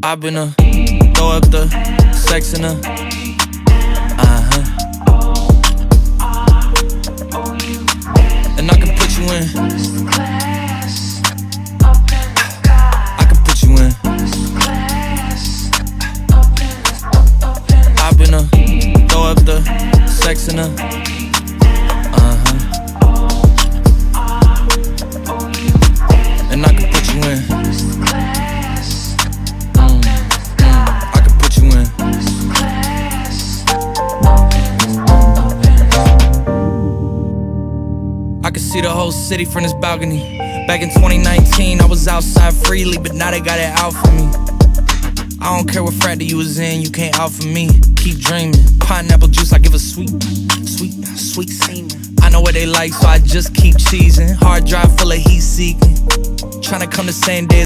I've been throw up the sex in and I can put you in. I can put you in. I've been throw up the sex in and I can put you in. I can put you in. I can see the whole city from this balcony. Back in 2019, I was outside freely, but now they got it out for me. I don't care what frat that you was in, you can't out for me. Keep dreaming. Pineapple juice, I give a sweet semen. I know what they like, so I just keep cheesing. Hard drive full of heat seeking. Tryna come the same day